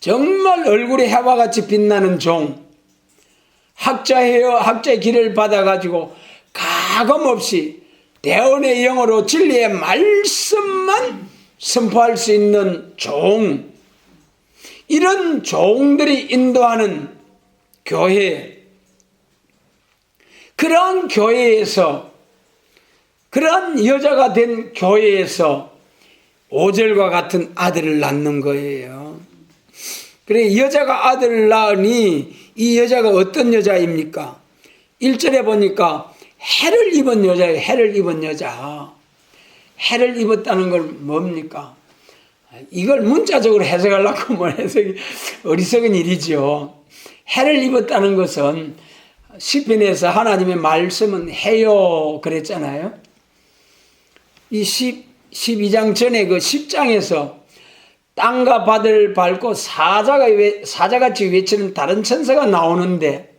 정말 얼굴에 해와 같이 빛나는 종, 학자예요. 학자의 길을 받아가지고 가감없이 대언의 영어로 진리의 말씀만 선포할 수 있는 종, 이런 종들이 인도하는 교회, 그러한 교회에서, 그러한 여자가 된 교회에서 5절과 같은 아들을 낳는 거예요. 그래, 여자가 아들을 낳으니 이 여자가 어떤 여자입니까? 1절에 보니까 해를 입은 여자예요. 해를 입은 여자. 해를 입었다는 건 뭡니까? 이걸 문자적으로 해석하려고 뭐 해석이 어리석은 일이죠. 해를 입었다는 것은 시편에서 하나님의 말씀은 해요 그랬잖아요. 이 12장 전에 그 10장에서 땅과 바다를 밟고 사자같이 외치는 다른 천사가 나오는데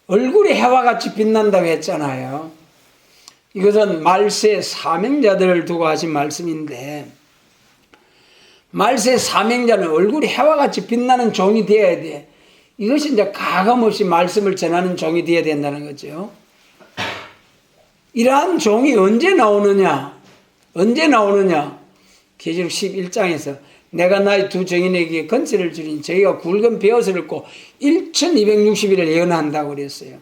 얼굴이 해와 같이 빛난다고 했잖아요. 이것은 말세 사명자들을 두고 하신 말씀인데, 말세 사명자는 얼굴이 해와 같이 빛나는 종이 되어야 돼. 이것이 이제 가감없이 말씀을 전하는 종이 되어야 된다는 거죠. 이러한 종이 언제 나오느냐? 계시록 11장에서 내가 나의 두 정인에게 건세를 주리니 저희가 굵은 베옷을 입고 1260일을 예언한다고 그랬어요.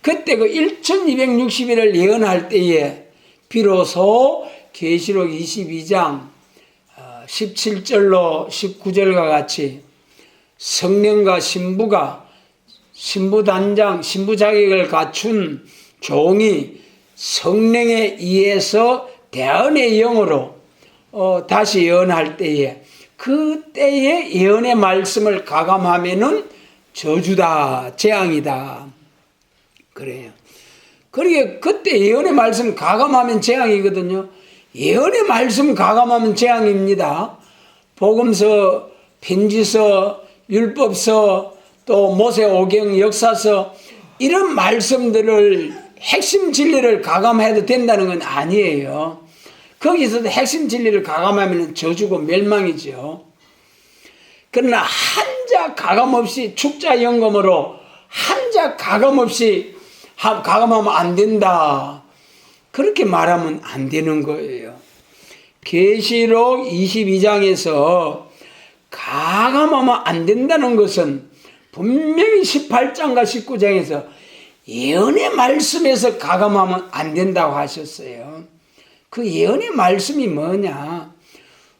그때 그 1260일을 예언할 때에 비로소 계시록 22장 17절로 19절과 같이 성령과 신부가 신부단장, 신부 자격을 갖춘 종이 성령에 의해서 대언의 영으로 다시 예언할 때에 그때의 예언의 말씀을 가감하면은 저주다, 재앙이다. 그래요. 그러게 그때 예언의 말씀 가감하면 재앙이거든요. 예언의 말씀 가감하면 재앙입니다. 복음서, 편지서, 율법서, 또 모세오경, 역사서 이런 말씀들을 핵심 진리를 가감해도 된다는 건 아니에요. 거기서도 핵심 진리를 가감하면 저주고 멸망이죠. 그러나 한자 가감없이 축자 영검으로 한자 가감없이 가감하면 안 된다. 그렇게 말하면 안 되는 거예요. 계시록 22장에서 가감하면 안 된다는 것은 분명히 18장과 19장에서 예언의 말씀에서 가감하면 안 된다고 하셨어요. 그 예언의 말씀이 뭐냐?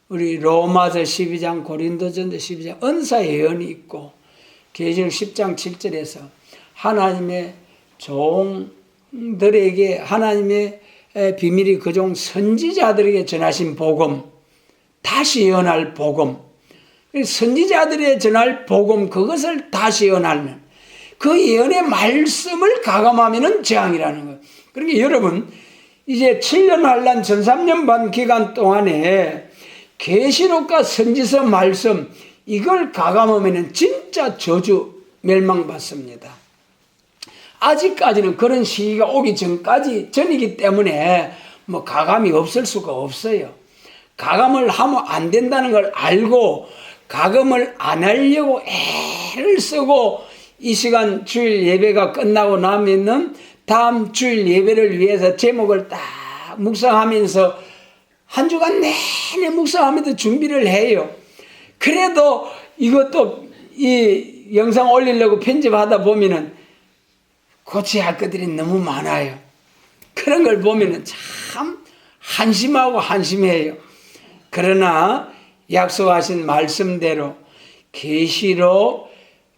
우리 로마서 12장, 고린도전서 12장 은사 예언이 있고 계시록 10장 7절에서 하나님의 종들에게 하나님의 비밀이 그 종 선지자들에게 전하신 복음, 다시 예언할 복음, 선지자들에게 전할 복음, 그것을 다시 예언하면 그 예언의 말씀을 가감하면 재앙이라는 거예요. 그러니까 여러분 이제 7년 환란 전 3년 반 기간 동안에 계시록과 선지서 말씀 이걸 가감하면 진짜 저주 멸망받습니다. 아직까지는 그런 시기가 오기 전이기 때문에 뭐 가감이 없을 수가 없어요. 가감을 하면 안 된다는 걸 알고 가감을 안 하려고 애를 쓰고 이 시간 주일 예배가 끝나고 나면은 다음 주일 예배를 위해서 제목을 딱 묵상하면서 한 주간 내내 묵상하면서 준비를 해요. 그래도 이것도 이 영상 올리려고 편집하다 보면은 고쳐야 할 것들이 너무 많아요. 그런 걸 보면은 참 한심하고 한심해요. 그러나 약속하신 말씀대로 계시록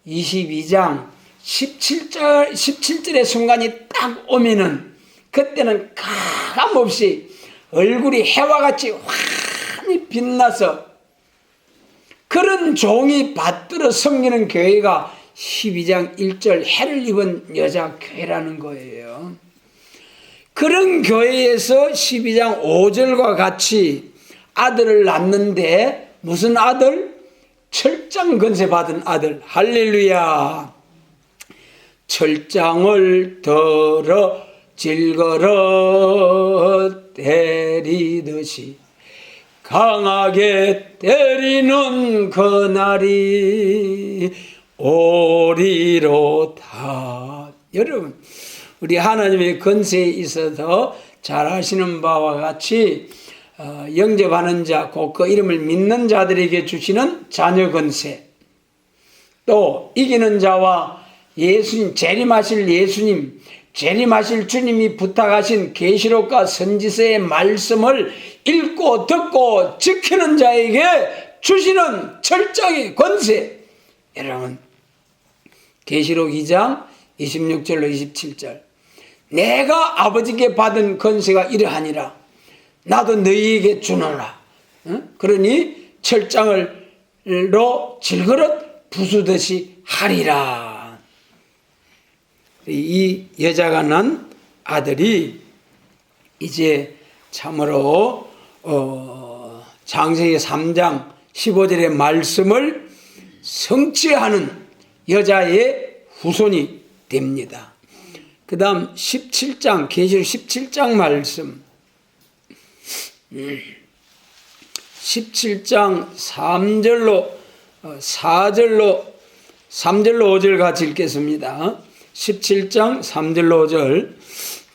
22장 17절의 순간이 딱 오면은 그때는 가감없이 얼굴이 해와 같이 환히 빛나서 그런 종이 받들어 섬기는 교회가 12장 1절 해를 입은 여자 교회라는 거예요. 그런 교회에서 12장 5절과 같이 아들을 낳는데 무슨 아들? 철장 건세 받은 아들. 할렐루야. 철장을 들어 질거러 때리듯이 강하게 때리는 그날이 오리로다. 여러분 우리 하나님의 건세에 있어서 잘 아시는 바와 같이 영접하는 자, 곧 그 이름을 믿는 자들에게 주시는 자녀 건세, 또 이기는 자와 예수님, 재림하실 예수님, 재림하실 주님이 부탁하신 계시록과 선지서의 말씀을 읽고 듣고 지키는 자에게 주시는 철장의 권세. 여러분 계시록 2장 26절로 27절 내가 아버지께 받은 권세가 이러하니라 나도 너희에게 주노라. 그러니 철장을로 질그릇 부수듯이 하리라. 이 여자가 낳은 아들이 이제 참으로 창세기 3장 15절의 말씀을 성취하는 여자의 후손이 됩니다. 그 다음 17장 계시록 17장 말씀 17장 3절로 5절 같이 읽겠습니다. 17장 3절로 5절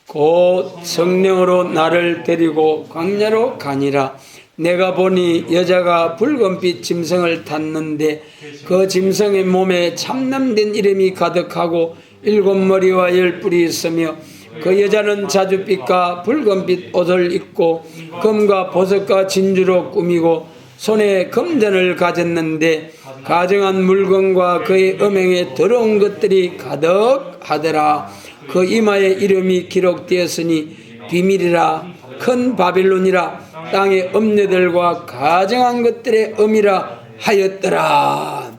곧 성령으로 나를 데리고 광야로 가니라. 내가 보니 여자가 붉은빛 짐승을 탔는데 그 짐승의 몸에 참남된 이름이 가득하고 7머리와 10뿔이 있으며 그 여자는 자줏빛과 붉은빛 옷을 입고 금과 보석과 진주로 꾸미고 손에 금전을 가졌는데 가증한 물건과 그의 음행에 더러운 것들이 가득하더라. 그 이마에 이름이 기록되었으니 비밀이라 큰 바빌론이라 땅의 음녀들과 가증한 것들의 음이라 하였더라.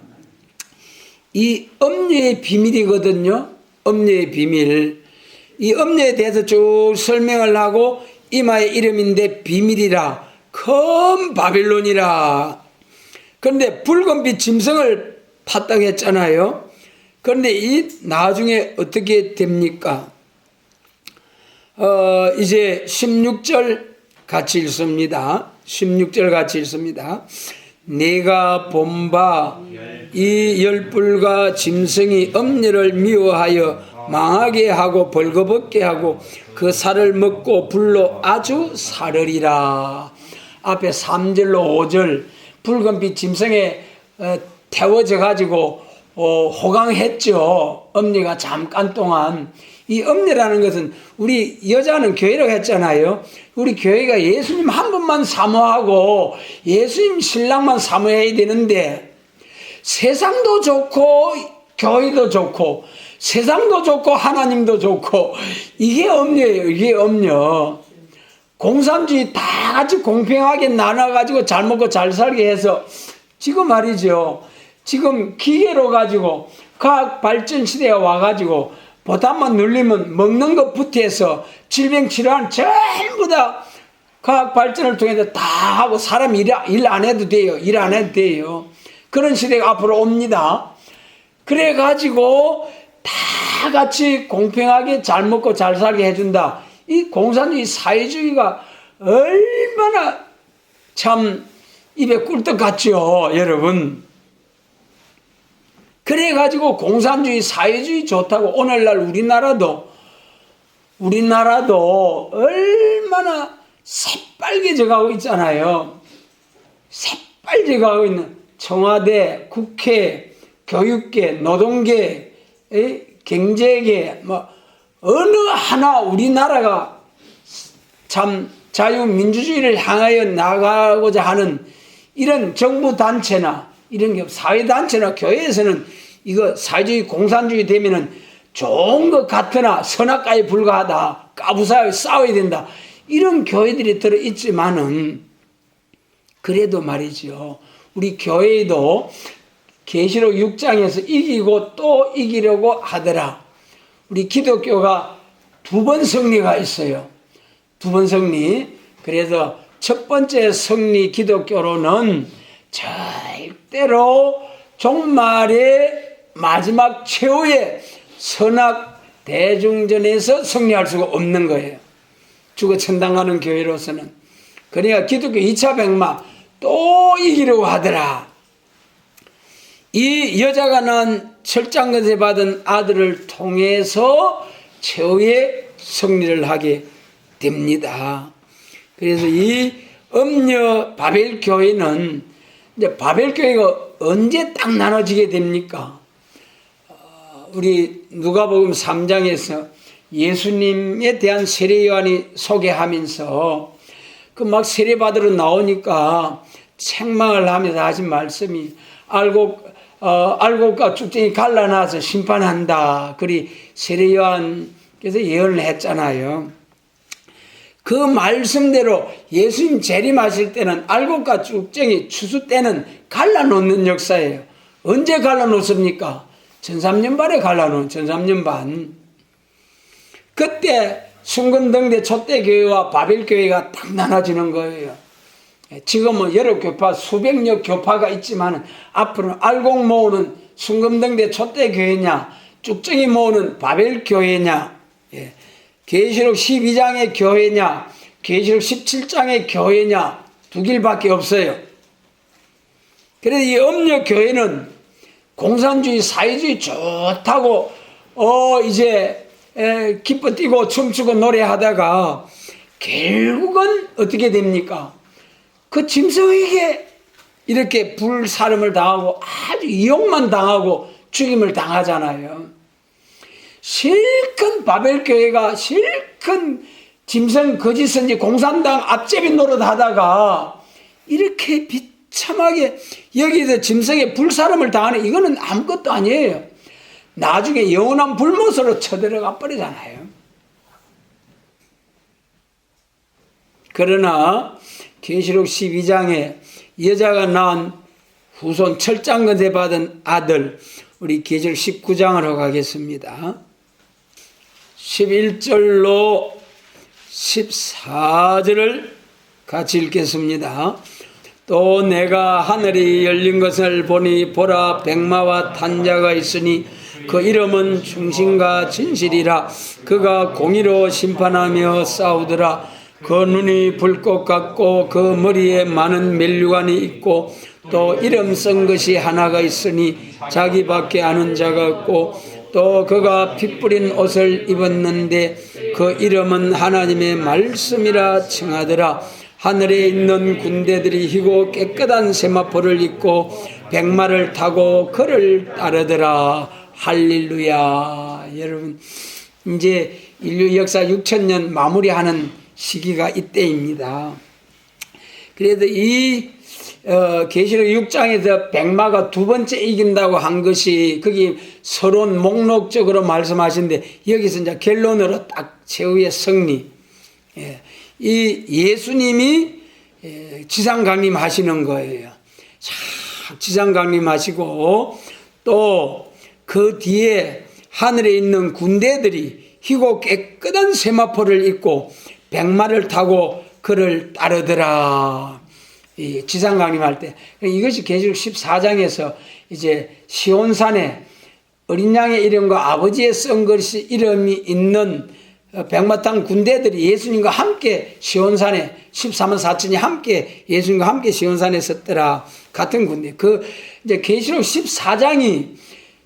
이 음녀의 비밀이거든요. 음녀의 비밀. 이 음녀에 대해서 쭉 설명을 하고 이마에 이름인데 비밀이라 큰 바빌론이라. 그런데 붉은빛 짐승을 탔다고 했잖아요. 그런데 이 나중에 어떻게 됩니까? 이제 16절 같이 읽습니다. 16절 같이 읽습니다. 내가 본 바 이 10뿔과 짐승이 음녀를 미워하여 망하게 하고 벌거벗게 하고 그 살을 먹고 불로 아주 사르리라. 앞에 3절로 5절 붉은빛 짐승에 태워져 가지고 호강했죠. 음녀가 잠깐 동안. 이 음녀라는 것은 우리 여자는 교회라고 했잖아요. 우리 교회가 예수님 한 분만 사모하고 예수님 신랑만 사모해야 되는데 세상도 좋고 교회도 좋고 세상도 좋고 하나님도 좋고 이게 음녀예요. 이게 음녀. 공산주의 다 같이 공평하게 나눠가지고 잘 먹고 잘 살게 해서 지금 말이죠. 지금 기계로 가지고 과학 발전 시대가 와가지고 보답만 눌리면 먹는 것부터 해서 질병 치료는 전부 다 과학 발전을 통해서 다 하고 사람 일 안 해도 돼요. 일 안 해도 돼요. 그런 시대가 앞으로 옵니다. 그래가지고 다 같이 공평하게 잘 먹고 잘 살게 해준다. 이 공산주의 사회주의가 얼마나 참 입에 꿀떡 같죠, 여러분. 그래가지고 공산주의 사회주의 좋다고 오늘날 우리나라도 얼마나 새빨개져 가고 있잖아요. 새빨개 가고 있는 청와대, 국회, 교육계, 노동계, 경제계 어느 하나 우리나라가 참 자유민주주의를 향하여 나가고자 하는 이런 정부 단체나 이런 게 사회단체나 교회에서는 이거 사회주의 공산주의 되면은 좋은 것 같으나 선악과에 불과하다. 까부사에 싸워야 된다. 이런 교회들이 들어있지만은 그래도 말이죠. 우리 교회도 계시록 6장에서 이기고 또 이기려고 하더라. 우리 기독교가 2번 승리가 있어요. 2번 승리. 그래서 첫 번째 승리 기독교로는 절대로 종말의 마지막 최후의 선악 대중전에서 승리할 수가 없는 거예요. 죽어 천당 가는 교회로서는. 그러니까 기독교 2차 백마 또 이기려고 하더라. 이 여자가 낳은 철장것에 받은 아들을 통해서 최후의 승리를 하게 됩니다. 그래서 이 음녀 바벨교회는 이제 바벨교회가 언제 딱 나눠지게 됩니까? 우리 누가복음 3장에서 예수님에 대한 세례 요한이 소개하면서 그 막 세례 받으러 나오니까 책망을 하면서 하신 말씀이 알곡과 쭉쟁이 갈라놔서 심판한다. 그리 세례 요한께서 예언을 했잖아요. 그 말씀대로 예수님 재림하실 때는 알곡과 쭉정이 추수 때는 갈라놓는 역사예요. 언제 갈라놓습니까? 1300년반에 갈라놓은 1300년. 그때 순건등대 촛대교회와 바벨교회가 딱 나눠지는 거예요. 지금은 여러 교파, 수백여 교파가 있지만 앞으로는 알곡 모으는 순건등대 촛대교회냐, 쭉정이 모으는 바벨교회냐, 계시록 12장의 교회냐, 계시록 17장의 교회냐, 두 길밖에 없어요. 그래서 이 음력교회는 공산주의, 사회주의 좋다고 이제 기뻐 뛰고 춤추고 노래하다가 결국은 어떻게 됩니까? 그 짐승에게 이렇게 불사름을 당하고 아주 이용만 당하고 죽임을 당하잖아요. 실컷 바벨교회가 실컷 짐승 거짓선지 공산당 앞제비 노릇하다가 이렇게 비참하게 여기서 짐승의 불사름을 당하는, 이거는 아무것도 아니에요. 나중에 영원한 불못으로 쳐들어가 버리잖아요. 그러나 계시록 12장에 여자가 낳은 후손 철장건세 받은 아들, 우리 계시록 19장으로 가겠습니다. 11절로 14절을 같이 읽겠습니다. 또 내가 하늘이 열린 것을 보니 보라, 백마와 탄자가 있으니 그 이름은 충신과 진실이라. 그가 공의로 심판하며 싸우더라. 그 눈이 불꽃 같고 그 머리에 많은 면류관이 있고 또 이름 쓴 것이 하나가 있으니 자기밖에 아는 자가 없고 또 그가 피 뿌린 옷을 입었는데 그 이름은 하나님의 말씀이라 칭하더라. 하늘에 있는 군대들이 희고 깨끗한 세마포를 입고 백마를 타고 그를 따르더라. 할렐루야. 여러분, 이제 인류 역사 6000년 마무리하는 시기가 이때입니다. 그래도 이 계시록 6장에서 백마가 두 번째 이긴다고 한 것이 거기 서론 목록적으로 말씀하시는데 여기서 이제 결론으로 딱 최후의 승리. 이 예수님이 지상 강림하시는 거예요. 지상 강림하시고 또 그 뒤에 하늘에 있는 군대들이 희고 깨끗한 세마포를 입고 백마를 타고 그를 따르더라. 지상 강림할 때. 이것이 계시록 14장에서 이제 시온산에 어린 양의 이름과 아버지의 쓴 것이 이름이 있는 백마탄 군대들이 예수님과 함께 시온산에 14만 4천이 함께 예수님과 함께 시온산에 섰더라. 같은 군대. 그 이제 계시록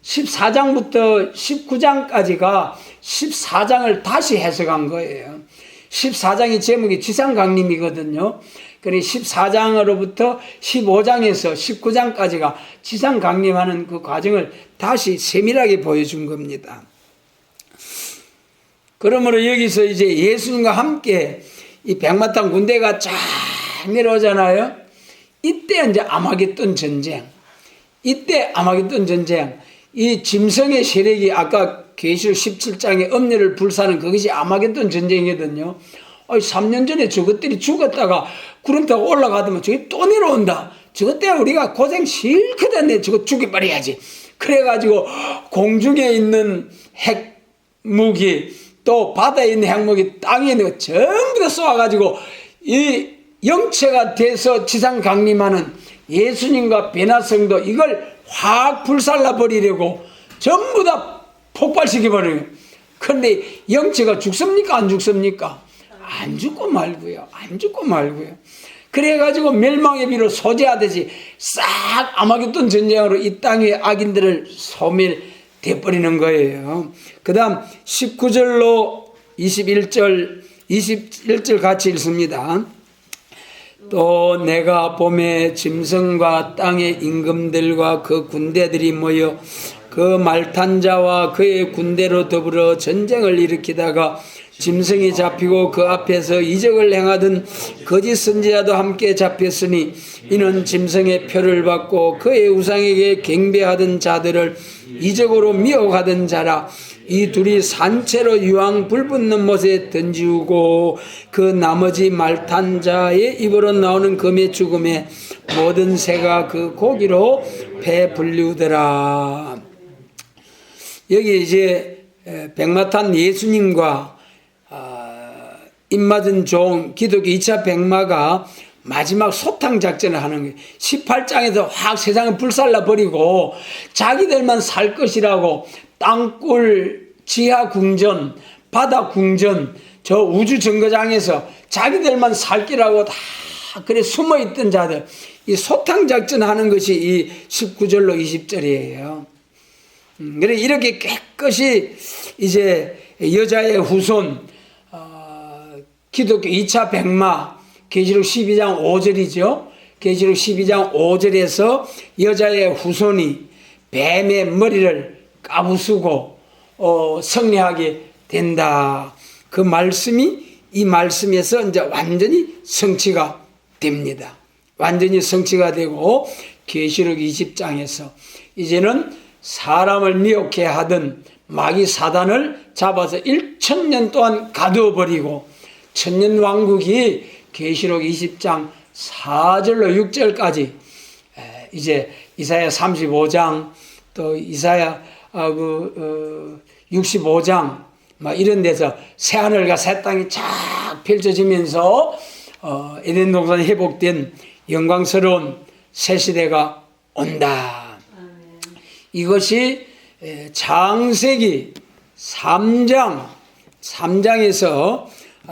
14장부터 19장까지가 14장을 다시 해석한 거예요. 14장의 제목이 지상 강림이거든요. 그러니 14장으로부터 15장에서 19장까지가 지상 강림하는 그 과정을 다시 세밀하게 보여준 겁니다. 그러므로 여기서 이제 예수님과 함께 이 백마탄 군대가 쫙 내려오잖아요. 이때 이제 아마겟돈 전쟁. 이 짐승의 세력이 아까 계시록 17장의 음녀를 불사는 그것이 아마겟돈 전쟁이거든요. 3년 전에 저것들이 죽었다가 구름 타고 올라가더만 저기 또 내려온다. 저것 때문에 우리가 고생 실컷 했네. 저거 죽여버려야지. 그래가지고 공중에 있는 핵무기 또 바다에 있는 핵무기 땅에 있는 거 전부 다 쏘아가지고 이 영체가 돼서 지상 강림하는 예수님과 베나성도 이걸 확 불살라 버리려고 전부 다 폭발시켜버려요. 그런데 영체가 죽습니까? 안 죽습니까? 안 죽고 말고요. 그래가지고 멸망의 비로 소재하듯이 싹 아마겟돈 전쟁으로 이 땅의 악인들을 소멸돼버리는 거예요. 그 다음 19절로 21절 같이 읽습니다. 또 내가 봄에 짐승과 땅의 임금들과 그 군대들이 모여 그 말탄자와 그의 군대로 더불어 전쟁을 일으키다가 짐승이 잡히고 그 앞에서 이적을 행하던 거짓 선지자도 함께 잡혔으니 이는 짐승의 표를 받고 그의 우상에게 경배하던 자들을 이적으로 미혹하던 자라. 이 둘이 산채로 유황 불붙는 못에 던지우고 그 나머지 말 탄 자의 입으로 나오는 금의 죽음에 모든 새가 그 고기로 배불리우더라. 여기 이제 백마탄 예수님과 입맞은 종 기독교 2차 백마가 마지막 소탕 작전을 하는 거예요. 18장에서 확 세상을 불살라 버리고 자기들만 살 것이라고 땅굴 지하 궁전, 바다 궁전, 저 우주 정거장에서 자기들만 살 기라고 다 그래 숨어 있던 자들, 이 소탕 작전 하는 것이 이 19절로 20절이에요. 그래 이렇게 깨끗이 이제 여자의 후손, 기독교 2차 백마, 계시록 12장 5절이죠. 계시록 12장 5절에서 여자의 후손이 뱀의 머리를 까부수고 승리하게 된다. 그 말씀이 이 말씀에서 이제 완전히 성취가 됩니다. 완전히 성취가 되고 계시록 20장에서 이제는 사람을 미혹해 하던 마귀 사단을 잡아서 1000년 동안 가두어 버리고 천년왕국이 계시록 20장 4절로 6절까지 이제 이사야 35장 또 이사야 65장 막 이런 데서 새하늘과 새 땅이 쫙 펼쳐지면서 에덴 동산이 회복된 영광스러운 새 시대가 온다. 이것이 창세기 3장에서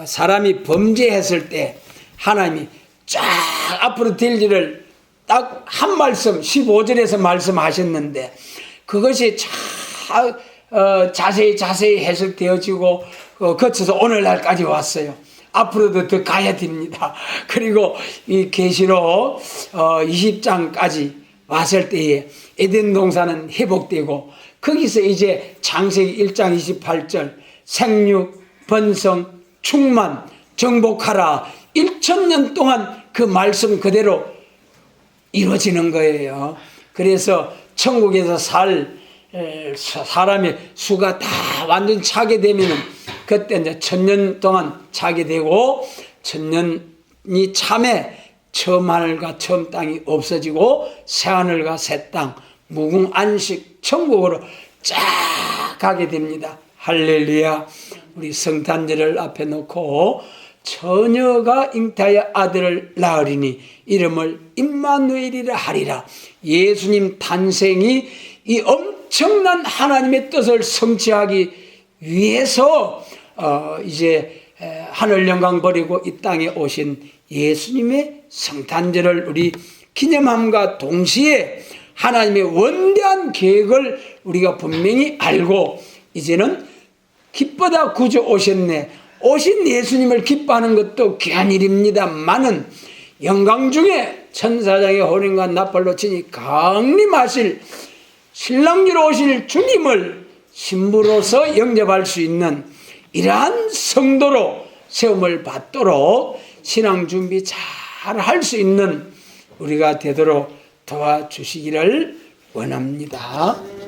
사람이 범죄했을 때 하나님이 쫙 앞으로 될 일을 딱 한 말씀 15절에서 말씀하셨는데 그것이 자세히 해석되어지고 거쳐서 오늘날까지 왔어요. 앞으로도 더 가야 됩니다. 그리고 이 계시록 20장까지 왔을 때에 에덴 동산은 회복되고 거기서 이제 창세기 1장 28절 생육, 번성, 충만, 정복하라 1000년 동안 그 말씀 그대로 이루어지는 거예요. 그래서 천국에서 사람의 수가 다 완전 차게 되면은 그때 이제 1000년 동안 차게 되고 1000년이 참에 처음 하늘과 처음 땅이 없어지고 새 하늘과 새 땅 무궁 안식 천국으로 쫙 가게 됩니다. 할렐루야. 우리 성탄절을 앞에 놓고 처녀가 잉타하여 아들을 낳으리니 이름을 임마누엘이라 하리라. 예수님 탄생이 이 엄청난 하나님의 뜻을 성취하기 위해서 이제 하늘 영광 버리고 이 땅에 오신 예수님의 성탄절을 우리 기념함과 동시에 하나님의 원대한 계획을 우리가 분명히 알고 이제는 기뻐다 구주 오셨네. 오신 예수님을 기뻐하는 것도 귀한 일입니다만은 영광 중에 천사장의 호령과 나팔로 치니 강림하실 신랑주로 오실 주님을 신부로서 영접할 수 있는 이러한 성도로 세움을 받도록 신앙 준비 잘 할 수 있는 우리가 되도록 도와주시기를 원합니다.